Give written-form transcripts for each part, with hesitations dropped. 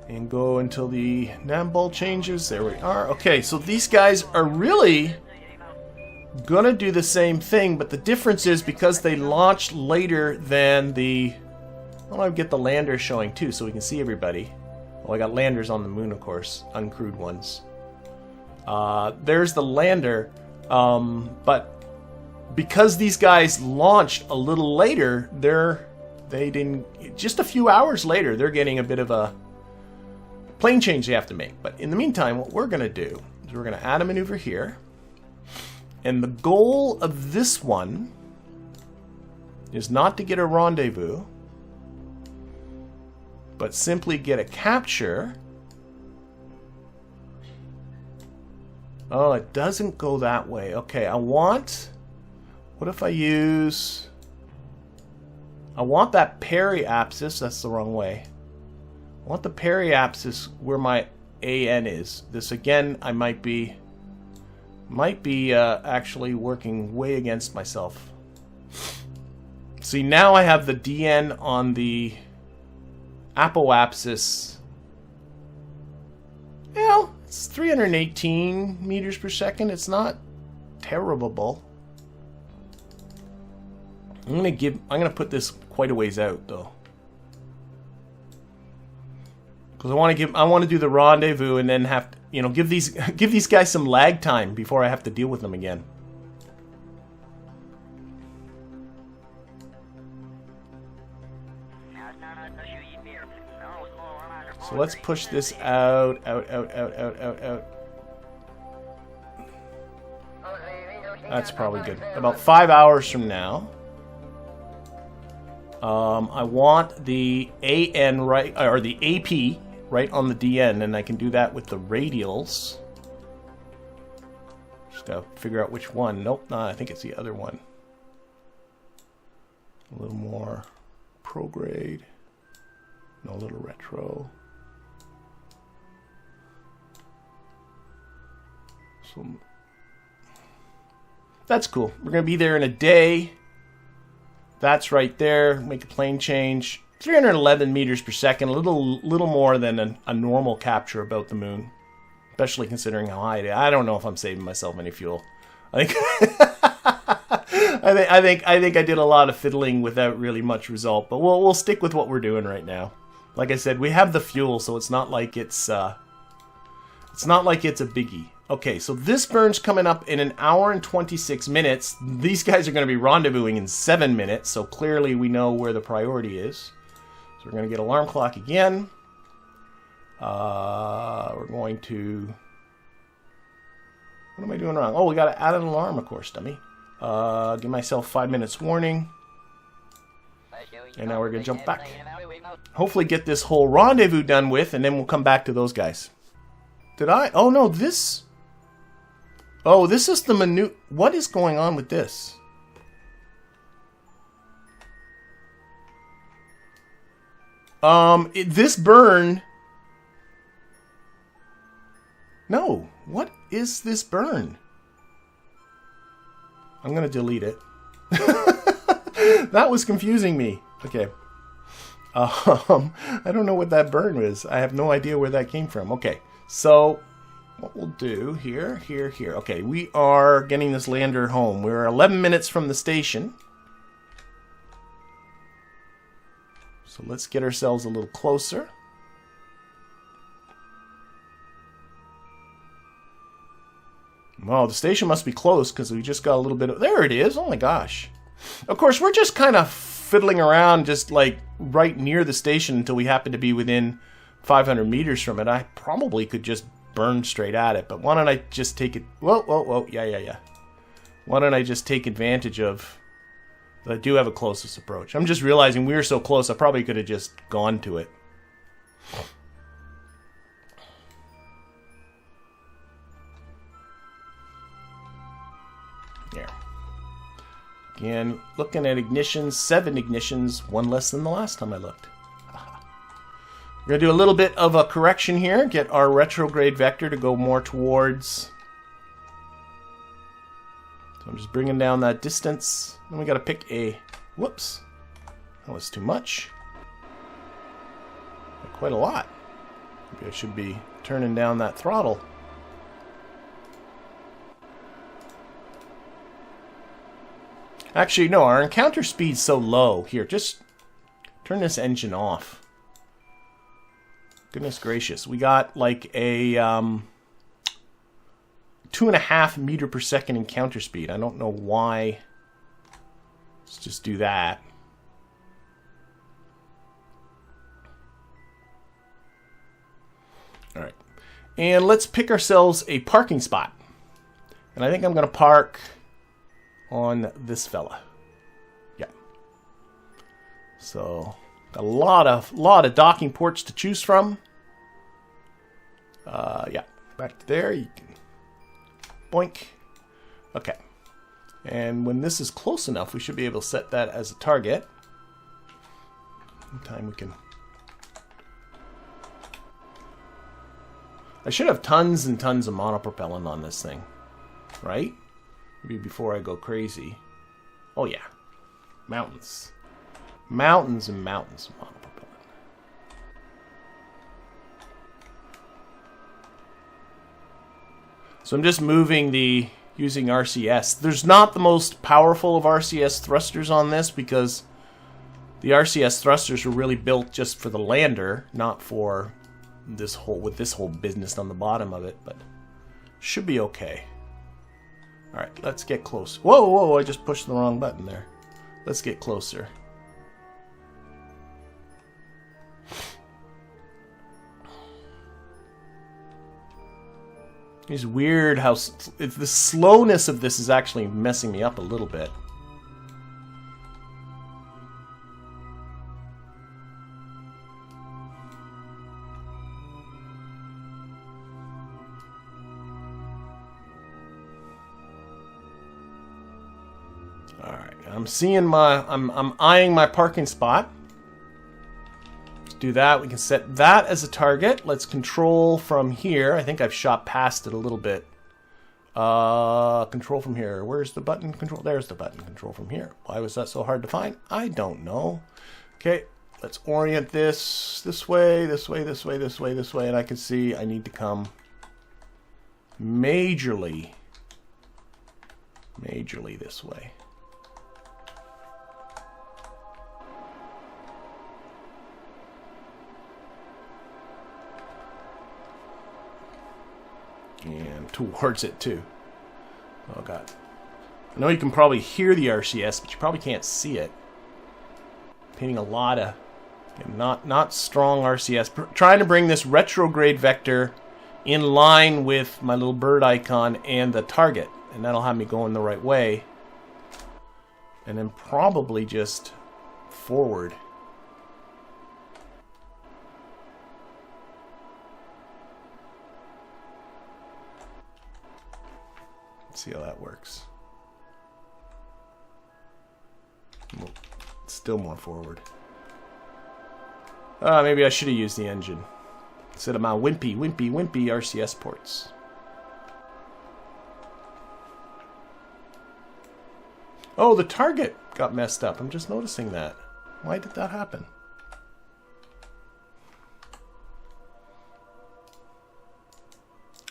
And go until the Navball changes. There we are. Okay, so these guys are really gonna do the same thing, but the difference is because they launched later than the... Well, I'll get the landers showing too so we can see everybody. Well, I got landers on the moon, of course, uncrewed ones. There's the lander, but because these guys launched a little later, they didn't... Just a few hours later, they're getting a bit of a plane change they have to make. But in the meantime, what we're going to do is we're going to add a maneuver here. And the goal of this one is not to get a rendezvous, but simply get a capture. Oh, it doesn't go that way. Okay, I want... What if I use... I want that periapsis. That's the wrong way. I want the periapsis where my AN is. This again, I might be actually working way against myself. See, now I have the DN on the apoapsis. Well, it's 318 meters per second. It's not terrible. I'm gonna put this quite a ways out though, because I want to do the rendezvous and then have to, you know, give these guys some lag time before I have to deal with them again. So let's push this out. That's probably good. About 5 hours from now. I want the AN right, or the AP right on the DN, and I can do that with the radials. Just gotta figure out which one. Nope, no, I think it's the other one. A little more prograde. No, a little retro. So that's cool. We're gonna be there in a day. That's right there. Make a plane change. 311 meters per second. A little more than a normal capture about the moon, especially considering how high it is. I don't know if I'm saving myself any fuel. I think I think I did a lot of fiddling without really much result. But we'll stick with what we're doing right now. Like I said, we have the fuel, so it's not like it's a biggie. Okay, so this burn's coming up in 1 hour and 26 minutes. These guys are going to be rendezvousing in 7 minutes, so clearly we know where the priority is. So we're going to get alarm clock again. We're going to... What am I doing wrong? Oh, we got to add an alarm, of course, dummy. Give myself 5 minutes warning. And now we're going to jump back. Hopefully get this whole rendezvous done with, and then we'll come back to those guys. Did I? Oh, no, this... Oh, this is the menu. What is going on with this? This burn... No, what is this burn? I'm gonna delete it. That was confusing me. Okay. I don't know what that burn was. I have no idea where that came from. Okay, so... What we'll do here. Okay, we are getting this lander home. We're 11 minutes from the station. So let's get ourselves a little closer. Well, the station must be close because we just got a little bit of... There it is. Oh my gosh. Of course, we're just kind of fiddling around just like right near the station until we happen to be within 500 meters from it. I probably could just burn straight at it, but why don't I just take it... Whoa, yeah. Why don't I just take advantage of... I do have a closest approach. I'm just realizing we were so close, I probably could have just gone to it. There. Again, looking at ignitions, 7 ignitions, 1 less than the last time I looked. We're going to do a little bit of a correction here. Get our retrograde vector to go more towards... So I'm just bringing down that distance. Then we got to pick a... Whoops. That was too much. Quite a lot. Maybe I should be turning down that throttle. Actually, no, our encounter speed's so low. Here, just turn this engine off. Goodness gracious. We got like a 2.5 meter per second encounter speed. I don't know why. Let's just do that. All right. And let's pick ourselves a parking spot. And I think I'm going to park on this fella. Yeah. So, a lot of docking ports to choose from. Yeah, back to there. You can boink. Okay. And when this is close enough, we should be able to set that as a target. Meantime, we can. I should have tons and tons of monopropellant on this thing, right? Maybe before I go crazy. Oh yeah, mountains, mountains and mountains of monopropellant. So I'm just moving the using RCS. There's not the most powerful of RCS thrusters on this because the RCS thrusters were really built just for the lander, not for this whole business on the bottom of it, but should be okay. All right, let's get close. Whoa, whoa, I just pushed the wrong button there. Let's get closer. It's weird how the slowness of this is actually messing me up a little bit. All right, I'm eyeing my parking spot. Do that. We can set that as a target. Let's control from here. I think I've shot past it a little bit. Control from here. Where's the button? Control. There's the button. Control from here. Why was that so hard to find? I don't know. Okay, let's orient this way, this way, this way, this way, this way, and I can see I need to come majorly this way. And towards it too. Oh god. I know you can probably hear the RCS, but you probably can't see it. Painting a lot of not strong RCS. Trying to bring this retrograde vector in line with my little bird icon and the target, and that'll have me going the right way. And then probably just forward. See how that works. Still more forward. Maybe I should have used the engine instead of my wimpy RCS ports. Oh, the target got messed up. I'm just noticing that. Why did that happen?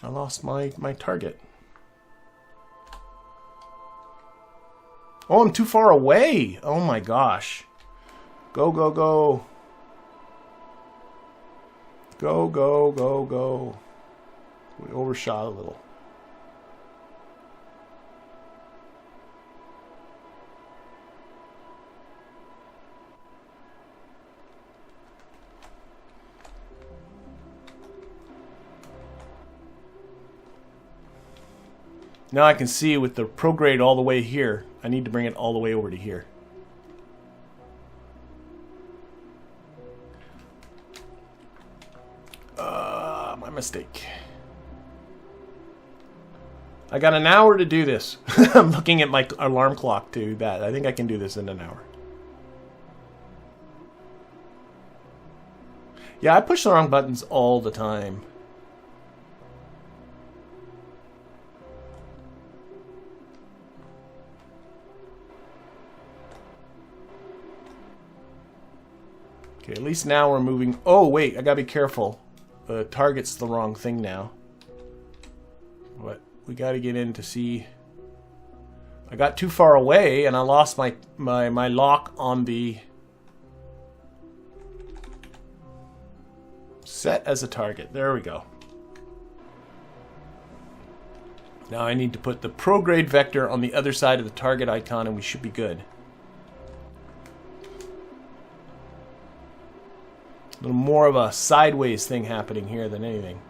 I lost my target. Oh, I'm too far away. Oh my gosh. Go, go, go. Go, go, go, go. We overshot a little. Now I can see with the prograde all the way here. I need to bring it all the way over to here. My mistake. I got an hour to do this. I'm looking at my alarm clock to that. I think I can do this in an hour. Yeah, I push the wrong buttons all the time. Okay, at least now we're moving. Oh, wait, I gotta be careful. the target's the wrong thing now. But we got to get in to see. I got too far away and I lost my lock on the set as a target. There we go. Now I need to put the prograde vector on the other side of the target icon and we should be good. A little more of a sideways thing happening here than anything.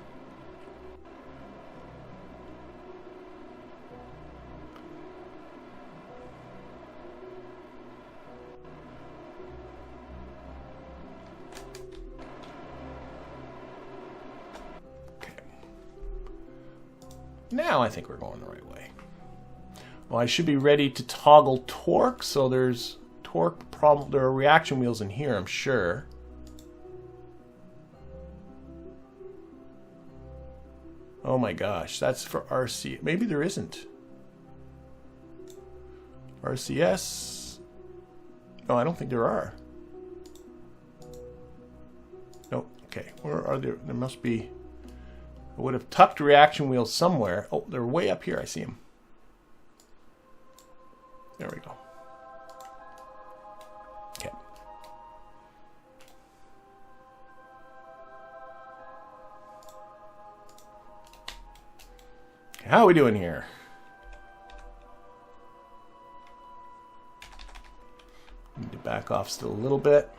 Now I think we're going the right way. Well, I should be ready to toggle torque, so there's torque problem. There are reaction wheels in here, I'm sure. Oh my gosh, that's for RC. Maybe there isn't. RCS. No, I don't think there are. Nope. Okay, where are there? There must be. I would have tucked reaction wheels somewhere. Oh, they're way up here. I see them. There we go. Okay. How are we doing here? Need to back off still a little bit.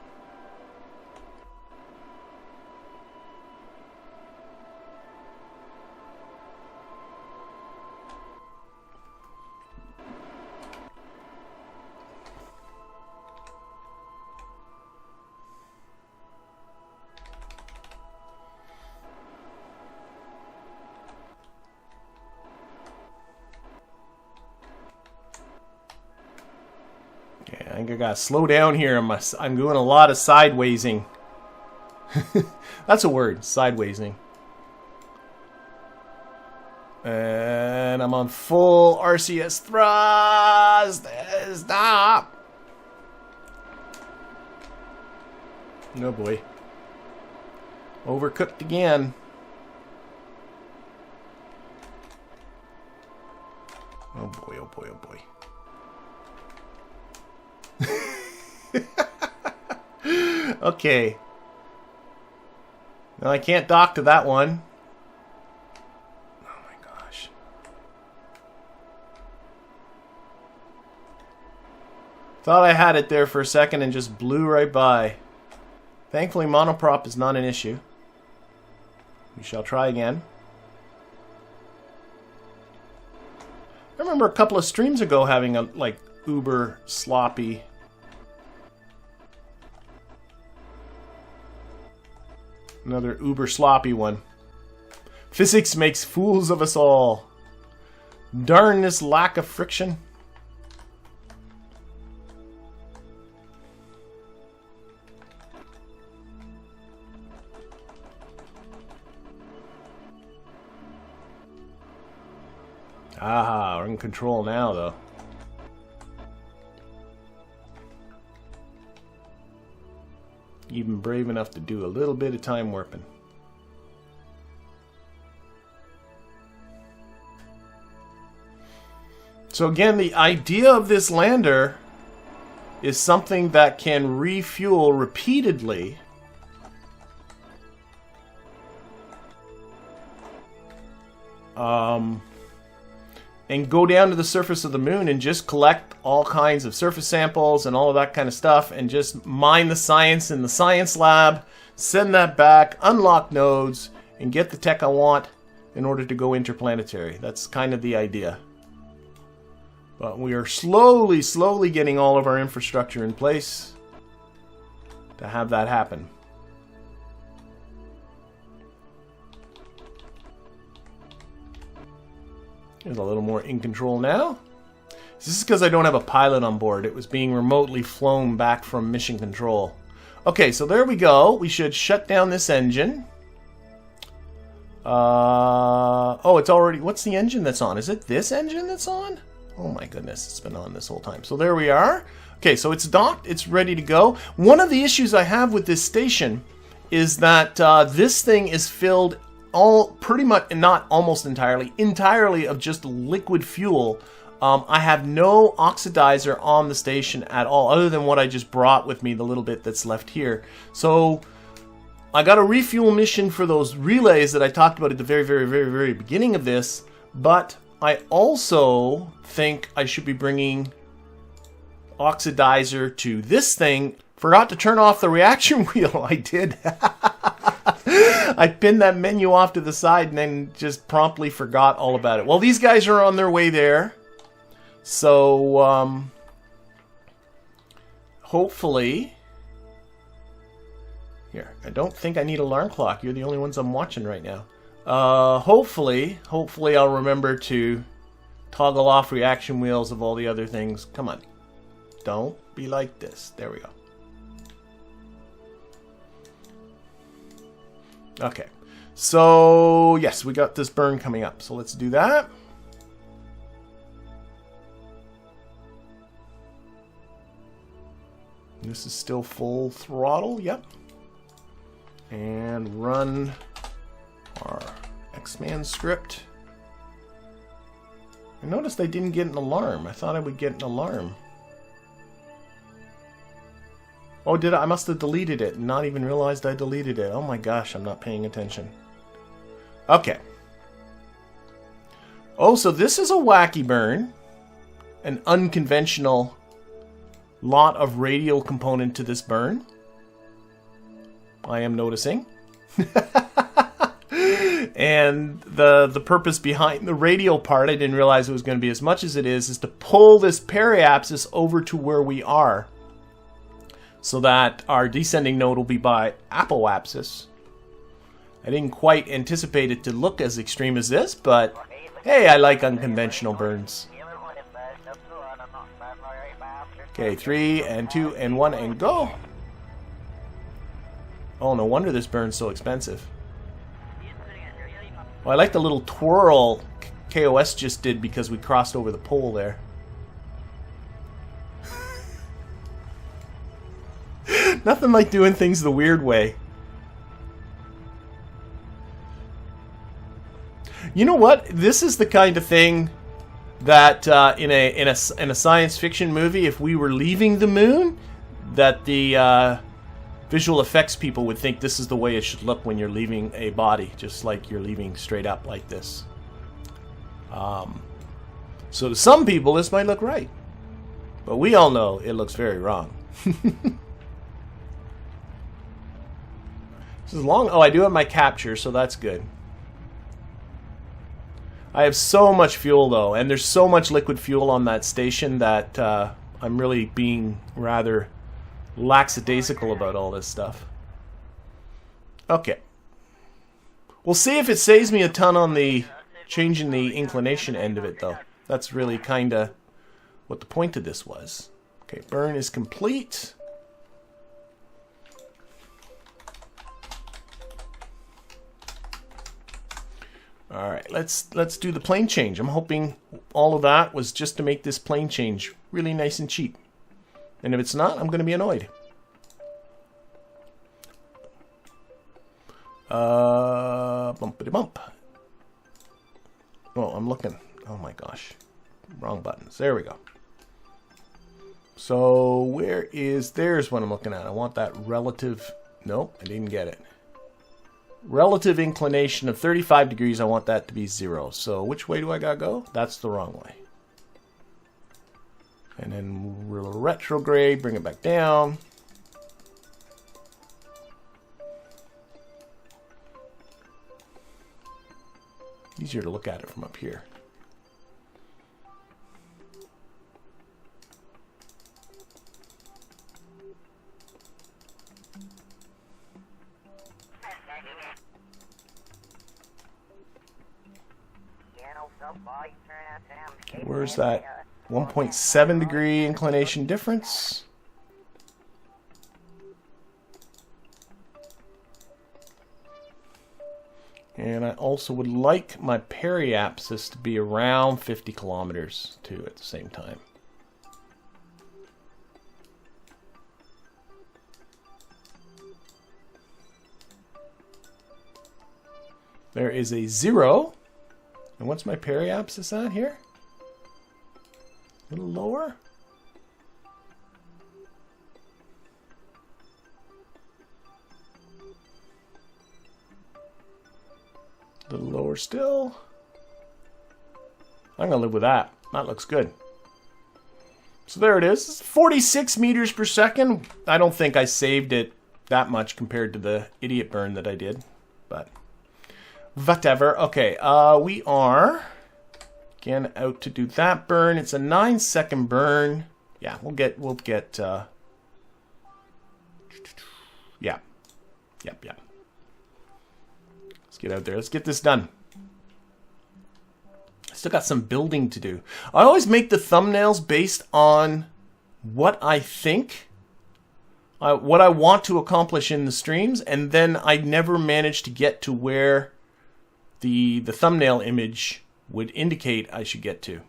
I think I gotta slow down here. I'm doing a lot of sidewaysing. That's a word, sidewaysing. And I'm on full RCS thrust. Stop. Oh boy. Overcooked again. Oh boy, oh boy, oh boy. Okay. No, I can't dock to that one. Oh my gosh. Thought I had it there for a second and just blew right by. Thankfully, monoprop is not an issue. We shall try again. I remember a couple of streams ago having a like uber sloppy. Another uber sloppy one. Physics makes fools of us all. Darn this lack of friction. Aha, we're in control now though. Even brave enough to do a little bit of time warping. So again, the idea of this lander is something that can refuel repeatedly. And go down to the surface of the moon and just collect all kinds of surface samples and all of that kind of stuff and just mine the science in the science lab, send that back, unlock nodes, and get the tech I want in order to go interplanetary. That's kind of the idea. But we are slowly getting all of our infrastructure in place to have that happen. There's a little more in control now. This is because I don't have a pilot on board. It was being remotely flown back from mission control. Okay, so there we go. We should shut down this engine. Oh, it's already... What's the engine that's on? Is it this engine that's on? Oh my goodness, it's been on this whole time. So there we are. Okay, so it's docked. It's ready to go. One of the issues I have with this station is that this thing is filled pretty much, not almost entirely of just liquid fuel. I have no oxidizer on the station at all, other than what I just brought with me, the little bit that's left here. So I got a refuel mission for those relays that I talked about at the very beginning of this, but I also think I should be bringing oxidizer to this thing. Forgot to turn off the reaction wheel. I did. I pinned that menu off to the side and then just promptly forgot all about it. Well, these guys are on their way there. So, hopefully... Here, I don't think I need alarm clock. You're the only ones I'm watching right now. Hopefully I'll remember to toggle off reaction wheels of all the other things. Come on. Don't be like this. There we go. Okay. So, yes, we got this burn coming up. So let's do that. This is still full throttle. Yep. And run our Xman script. I noticed I didn't get an alarm. I thought I would get an alarm. Oh, did I? I must have deleted it and not even realized I deleted it. Oh my gosh, I'm not paying attention. Okay. Oh, so this is a wacky burn. An unconventional lot of radial component to this burn. I am noticing. And the purpose behind the radial part, I didn't realize it was going to be as much as it is to pull this periapsis over to where we are, so that our descending node will be by apoapsis. I didn't quite anticipate it to look as extreme as this, but hey, I like unconventional burns. Okay, 3 and 2 and 1 and go. Oh, no wonder this burn's so expensive. Well, I like the little twirl KOS just did because we crossed over the pole there. Nothing like doing things the weird way. You know what? This is the kind of thing that in a science fiction movie, if we were leaving the moon, that the visual effects people would think this is the way it should look when you're leaving a body, just like you're leaving straight up like this. So to some people, this might look right, but we all know it looks very wrong. This is long. Oh, I do have my capture, so that's good. I have so much fuel though, and there's so much liquid fuel on that station that I'm really being rather lackadaisical about all this stuff. Okay. We'll see if it saves me a ton on the changing the inclination end of it though. That's really kind of what the point of this was. Okay, burn is complete. Alright, let's do the plane change. I'm hoping all of that was just to make this plane change really nice and cheap. And if it's not, I'm going to be annoyed. Bumpity bump. Oh, I'm looking. Oh my gosh. Wrong buttons. There we go. So, where is... There's what I'm looking at. I want that relative... Nope, I didn't get it. Relative inclination of 35 degrees, I want that to be 0. So which way do I gotta go? That's the wrong way. And then retrograde, bring it back down. Easier to look at it from up here. Okay, where's that 1.7 degree inclination difference? And I also would like my periapsis to be around 50 kilometers too at the same time. There is a 0. And what's my periapsis at here? A little lower. A little lower still. I'm going to live with that. That looks good. So there it is. 46 meters per second. I don't think I saved it that much compared to the idiot burn that I did. But whatever. Okay, we are again out to do that burn. It's a 9-second burn. Yeah, we'll get yeah. Yep. Let's get out there. Let's get this done. I still got some building to do. I always make the thumbnails based on what I think, what I want to accomplish in the streams, and then I never manage to get to where the thumbnail image would indicate I should get to.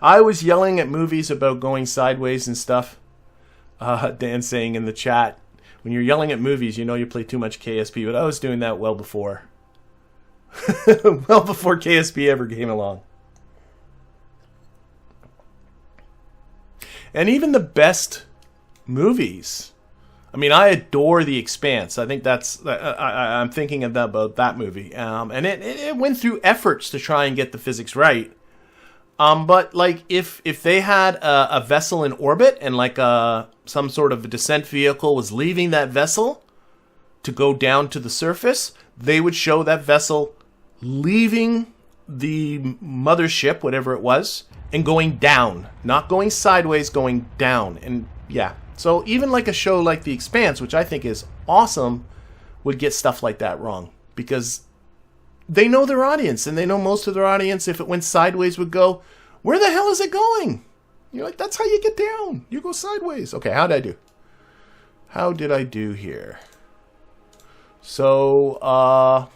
I was yelling at movies about going sideways and stuff. Dan saying in the chat, when you're yelling at movies, you know you play too much KSP, but I was doing that well before. Well before KSP ever came along. And even the best movies. I mean, I adore The Expanse. I think that's... I'm thinking about that movie. And it went through efforts to try and get the physics right. But like if they had a vessel in orbit and like some sort of a descent vehicle was leaving that vessel to go down to the surface, they would show that vessel leaving the mothership, whatever it was, and going down, not going sideways, going down. And yeah, so even like a show like The Expanse, which I think is awesome, would get stuff like that wrong because they know their audience, and they know most of their audience, if it went sideways, would go, where the hell is it going? You're like, that's how you get down. You go sideways. Okay, how did I do? How did I do here? So, oh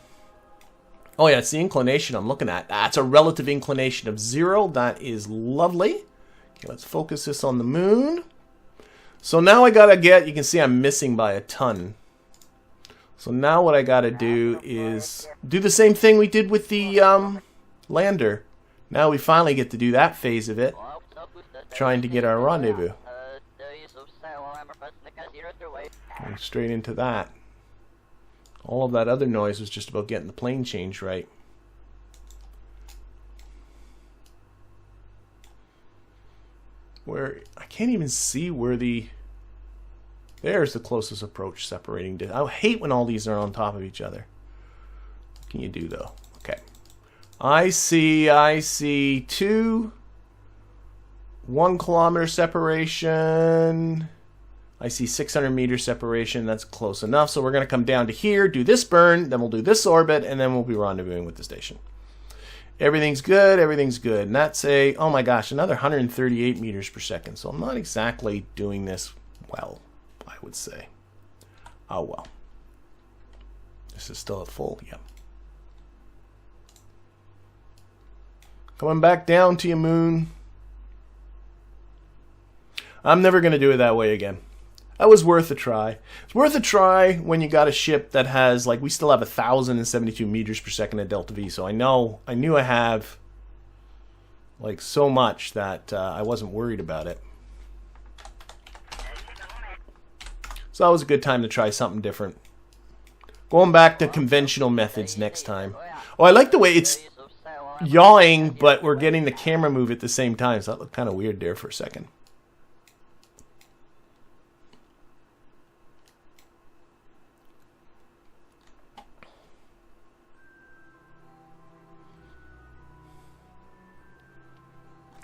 yeah, it's the inclination I'm looking at. That's a relative inclination of 0. That is lovely. Okay, let's focus this on the moon. So now I gotta get, you can see I'm missing by a ton. So now what I gotta do is do the same thing we did with the lander. Now we finally get to do that phase of it, trying to get our rendezvous. Going straight into that. All of that other noise was just about getting the plane change right. Where I can't even see where the... There's the closest approach separating. I hate when all these are on top of each other. What can you do though? Okay. I see 2 1 kilometer separation. I see 600 meter separation. That's close enough. So we're going to come down to here, do this burn, then we'll do this orbit, and then we'll be rendezvousing with the station. Everything's good. Everything's good. And that's a, oh my gosh, another 138 meters per second. So I'm not exactly doing this well, I would say. Oh well. This is still at full, yeah. Coming back down to you, moon. I'm never going to do it that way again. That was worth a try. It's worth a try when you got a ship that has, like, we still have 1,072 meters per second at Delta V. So I knew I have, like, so much that I wasn't worried about it. So that was a good time to try something different. Going back to conventional methods next time. Oh, I like the way it's yawing, but we're getting the camera move at the same time. So that looked kind of weird there for a second.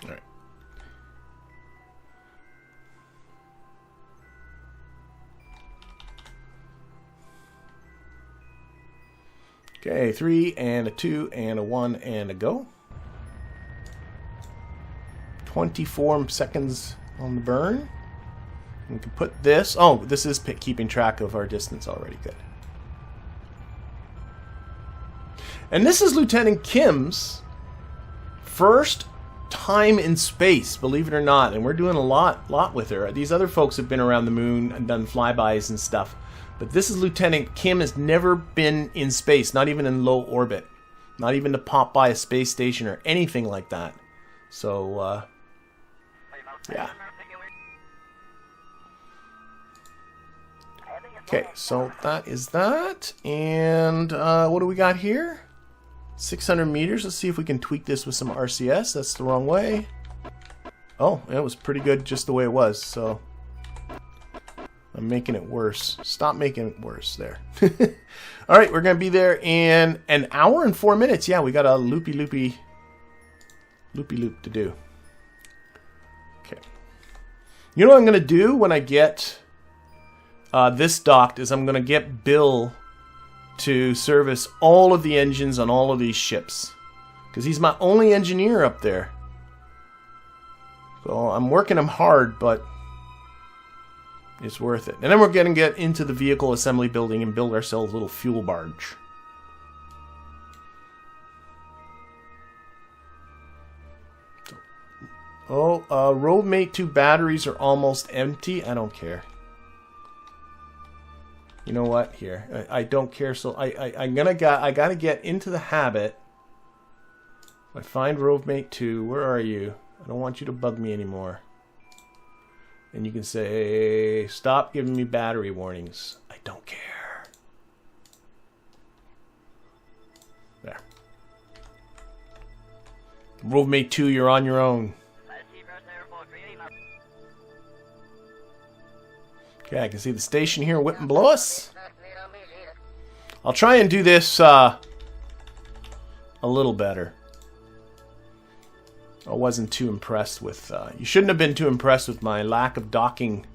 All right. Okay, 3 and a 2 and a 1 and a go. 24 seconds on the burn. We can put this. Oh, this is keeping track of our distance already. Good. And this is Lieutenant Kim's first time in space, believe it or not. And we're doing a lot with her. These other folks have been around the moon and done flybys and stuff. But this is Lieutenant Kim, has never been in space, not even in low orbit. Not even to pop by a space station or anything like that. So, yeah. Okay, so that is that. And what do we got here? 600 meters. Let's see if we can tweak this with some RCS. That's the wrong way. Oh, it was pretty good just the way it was. So I'm making it worse. Stop making it worse there. All right, we're going to be there in an hour and 4 minutes. Yeah, we got a loop to do. Okay. You know what I'm going to do when I get this docked is I'm going to get Bill to service all of the engines on all of these ships. Because he's my only engineer up there. So I'm working him hard, but it's worth it. And then we're going to get into the vehicle assembly building and build ourselves a little fuel barge. Oh, Roadmate 2 batteries are almost empty. I don't care. You know what? Here, I don't care. So I gotta get into the habit. If I find Roadmate 2, where are you? I don't want you to bug me anymore. And you can say, stop giving me battery warnings. I don't care. There. Roadmate 2, you're on your own. Okay, I can see the station here whipping below us. I'll try and do this a little better. I wasn't too impressed with... you shouldn't have been too impressed with my lack of docking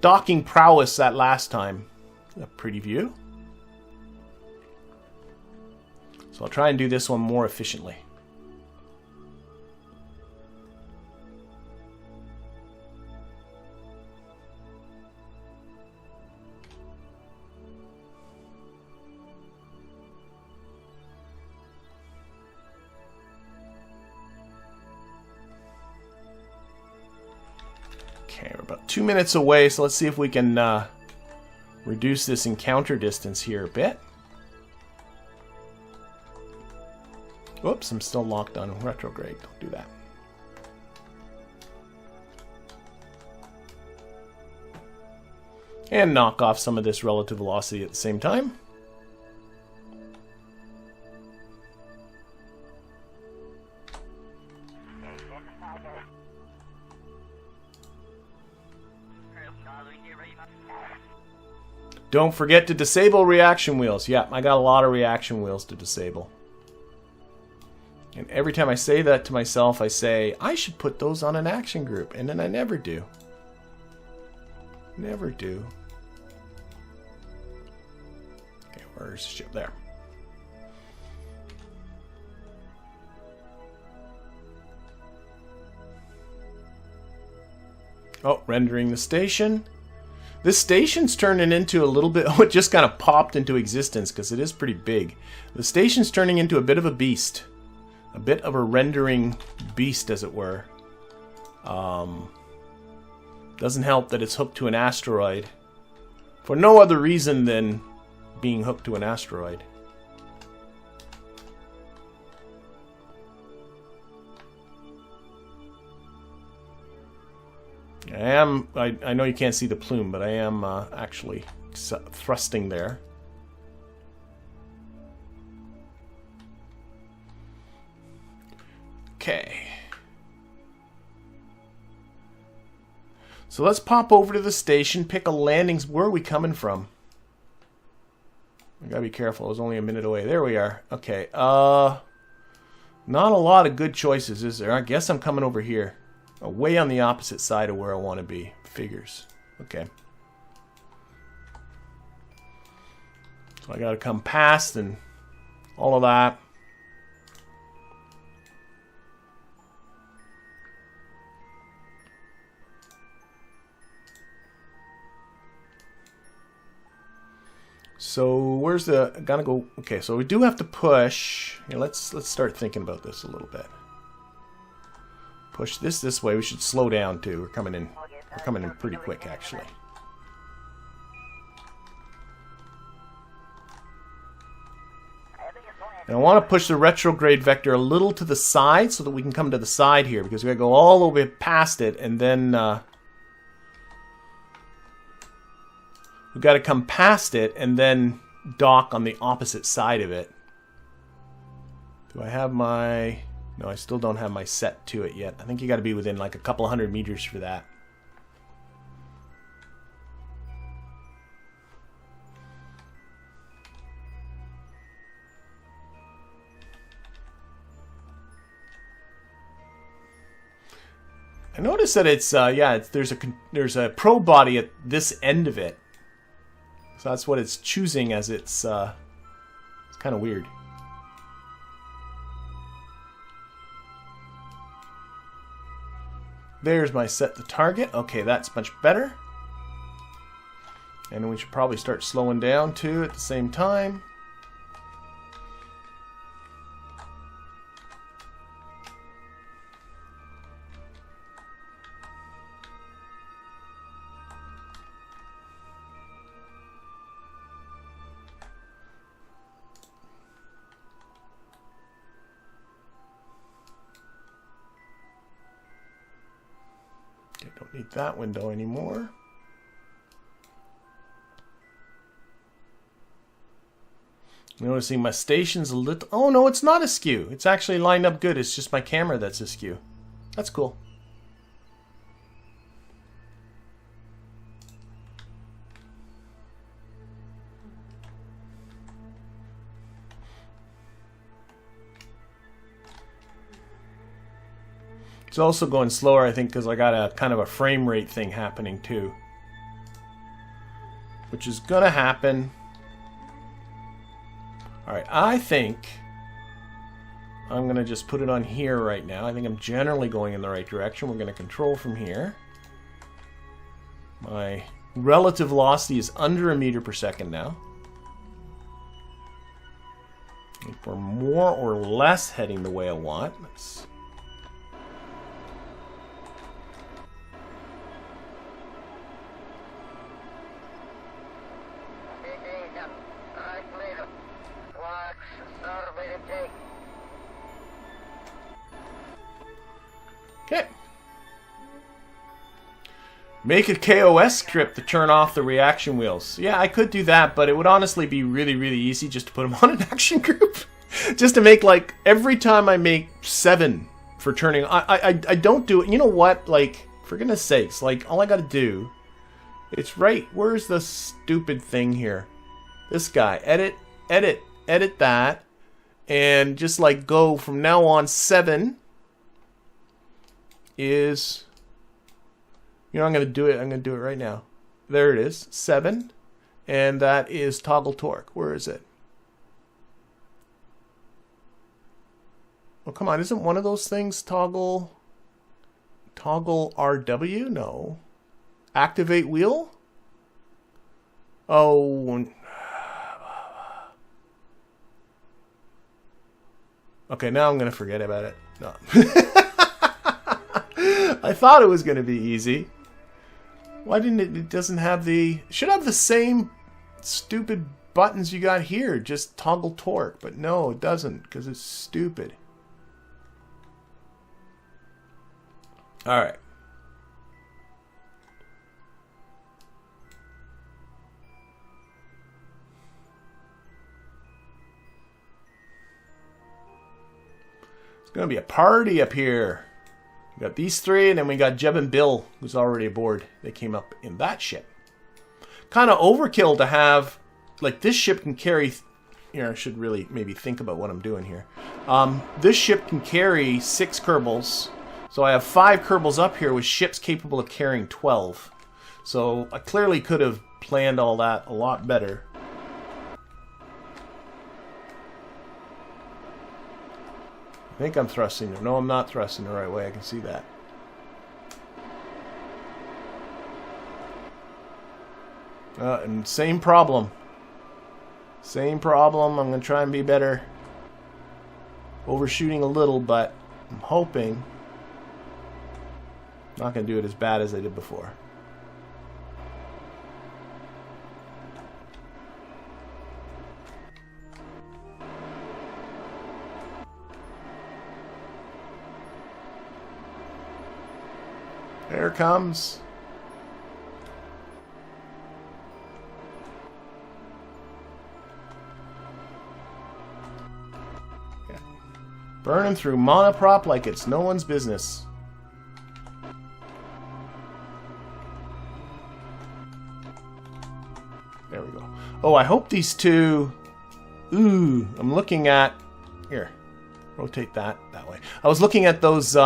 prowess that last time. A pretty view. So I'll try and do this one more efficiently. Okay, we're about 2 minutes away, so let's see if we can reduce this encounter distance here a bit. Whoops, I'm still locked on retrograde. Don't do that. And knock off some of this relative velocity at the same time. Don't forget to disable reaction wheels. Yeah, I got a lot of reaction wheels to disable. And every time I say that to myself, I say, I should put those on an action group. And then I never do. Never do. Okay, where's the ship? There. Oh, rendering the station. This station's turning into a little bit... Oh, it just kind of popped into existence because it is pretty big. The station's turning into a bit of a beast. A bit of a rendering beast, as it were. Doesn't help that it's hooked to an asteroid. For no other reason than being hooked to an asteroid. I know you can't see the plume, but I am actually thrusting there. Okay. So let's pop over to the station, pick a landing. Where are we coming from? I gotta be careful. I was only a minute away. There we are. Okay. Not a lot of good choices, is there? I guess I'm coming over here. Way on the opposite side of where I want to be. Figures. Okay. So I gotta come past and all of that. So where's the... Gotta go... Okay, so we do have to push... Here, let's start thinking about this a little bit. Push this way. We should slow down, too. We're coming in pretty quick, actually. And I want to push the retrograde vector a little to the side so that we can come to the side here, because we gotta go all the way past it, and then we've got to come past it and then dock on the opposite side of it. Do I have my... No, I still don't have my set to it yet. I think you got to be within like a couple 100 meters for that. I noticed that it's there's a probe body at this end of it, so that's what it's choosing as it's kind of weird. There's my set to target. Okay, that's much better. And we should probably start slowing down too at the same time. Don't need that window anymore. Noticing my station's a little... Oh, no, it's not askew. It's actually lined up good. It's just my camera that's askew. That's cool. It's also going slower, I think, because I got a kind of a frame rate thing happening too, which is gonna happen. All right, I think I'm gonna just put it on here right now. I think I'm generally going in the right direction. We're gonna control from here. My relative velocity is under a meter per second now. I think we're more or less heading the way I want. Let's... Okay. Make a KOS script to turn off the reaction wheels. Yeah, I could do that, but it would honestly be really, really easy just to put them on an action group. Just to make, like, every time I make 7 for turning... I don't do it. You know what? Like, for goodness sakes, like, all I gotta do... It's right... Where's the stupid thing here? This guy. Edit, edit, edit that. And just, like, go from now on 7... is, you know, I'm going to do it right now. There it is, 7, and that is toggle torque. Where is it? Oh, come on, isn't one of those things toggle RW? No. Activate wheel? Oh. Okay, now I'm going to forget about it. No. I thought it was going to be easy. Why didn't it? It doesn't have the... It should have the same stupid buttons you got here. Just toggle torque. But no, it doesn't, because it's stupid. Alright. It's going to be a party up here. We got these 3, and then we got Jeb and Bill, who's already aboard. They came up in that ship. Kind of overkill to have, like, this ship can carry, you know, I should really maybe think about what I'm doing here. This ship can carry 6 Kerbals. So I have 5 Kerbals up here with ships capable of carrying 12. So I clearly could have planned all that a lot better. I think I'm thrusting. No, I'm not thrusting the right way. I can see that. And same problem. Same problem. I'm going to try and be better. Overshooting a little, but I'm hoping not going to do it as bad as I did before. There it comes. Yeah. Burning through monoprop like it's no one's business. There we go. Oh, I hope these two... Ooh, I'm looking at... Here, rotate that way. I was looking at those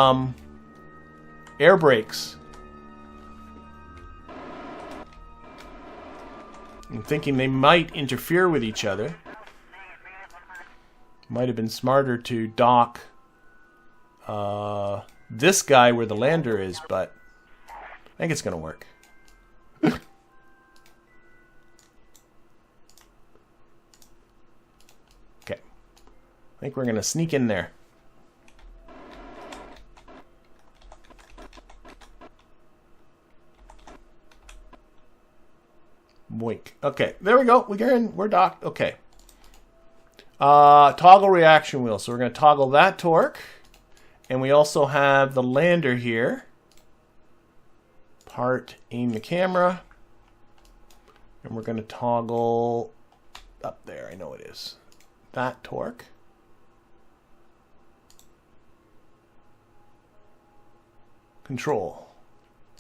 air brakes. I'm thinking they might interfere with each other. Might have been smarter to dock this guy where the lander is, but I think it's going to work. Okay. I think we're going to sneak in there. Boink. Okay, there we go. We're docked. Okay. Toggle reaction wheel. So we're going to toggle that torque. And we also have the lander here. Part, aim the camera. And we're going to toggle up there. I know it is. That torque. Control.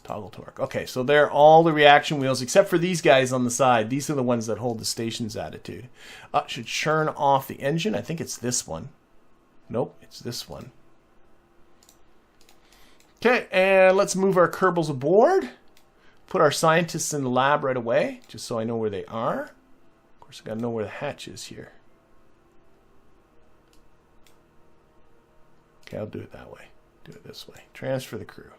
Toggle torque. Okay, so they're all the reaction wheels except for these guys on the side. These are the ones that hold the station's attitude. Should churn off the engine. I think it's this one. Nope, it's this one. Okay, and let's move our Kerbals aboard. Put our scientists in the lab right away, just so I know where they are. Of course, I gotta know where the hatch is here. Okay, I'll do it that way. Do it this way. Transfer the crew.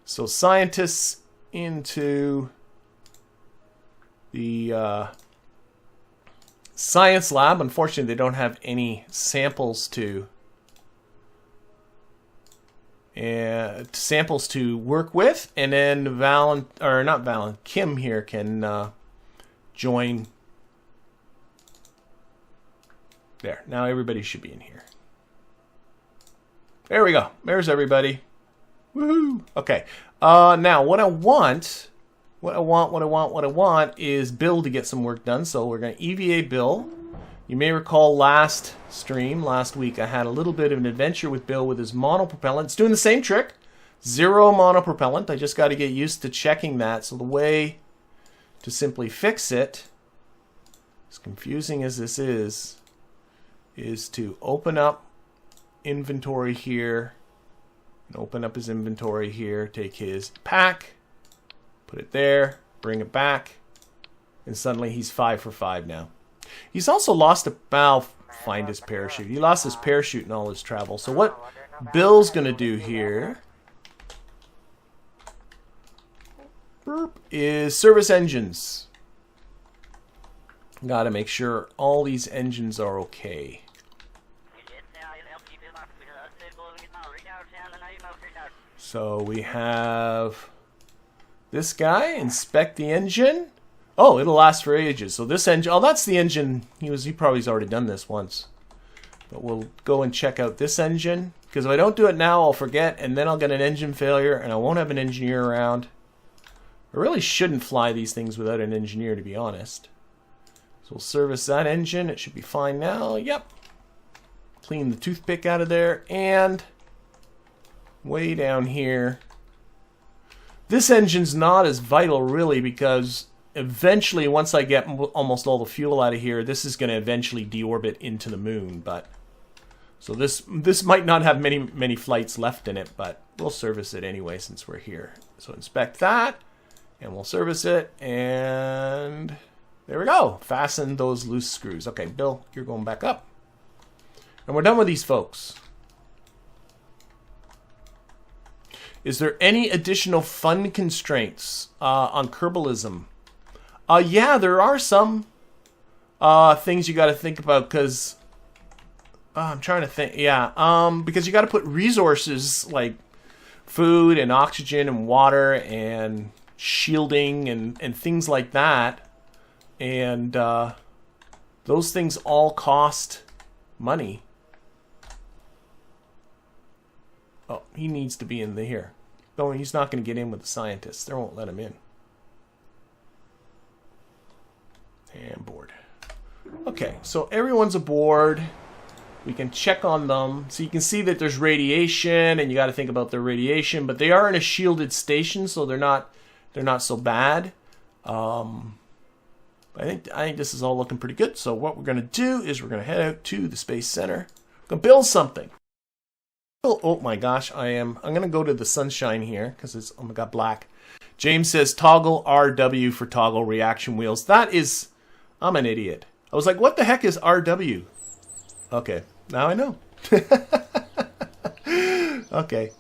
So scientists into the science lab. Unfortunately, they don't have any samples to work with. And then Kim here can join. There. Now everybody should be in here. There we go. There's everybody. Woohoo! Okay. Now what I want is Bill to get some work done. So we're going to EVA Bill. You may recall last week, I had a little bit of an adventure with Bill with his monopropellant. It's doing the same trick. 0 monopropellant. I just got to get used to checking that. So the way to simply fix it, as confusing as this is to open up inventory here. Open up his inventory here, take his pack, put it there, bring it back, and suddenly he's 5 for 5 now. He's also lost find his parachute. He lost his parachute in all his travel. So what Bill's going to do here is service engines. Got to make sure all these engines are okay. So we have this guy, inspect the engine. Oh, it'll last for ages. So this engine, oh, that's the engine. He probably's already done this once. But we'll go and check out this engine. Because if I don't do it now, I'll forget, and then I'll get an engine failure, and I won't have an engineer around. I really shouldn't fly these things without an engineer, to be honest. So we'll service that engine. It should be fine now. Yep. Clean the toothpick out of there, and way down here. This engine's not as vital, really, because eventually, once I get almost all the fuel out of here, this is going to eventually deorbit into the moon. But so this might not have many flights left in it, but we'll service it anyway since we're here. So inspect that, and we'll service it, and there we go. Fasten those loose screws. Okay, Bill, you're going back up. And we're done with these folks. Is there any additional fun constraints on Kerbalism? Yeah, there are some. things you got to think about, because I'm trying to think. Yeah, because you got to put resources like food and oxygen and water and shielding and things like that, and those things all cost money. Oh, he needs to be in here. No, he's not going to get in with the scientists. They won't let him in. And board. Okay, so everyone's aboard. We can check on them. So you can see that there's radiation, and you got to think about their radiation. But they are in a shielded station, so they're not so bad. I think this is all looking pretty good. So what we're going to do is we're going to head out to the Space Center. We're going to build something. Oh my gosh, I'm going to go to the sunshine here because it's, oh my god, black. James says toggle RW for toggle reaction wheels. That is, I'm an idiot. I was like, what the heck is RW? Okay, now I know. Okay.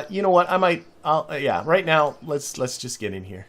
You know what? Yeah, right now let's just get in here.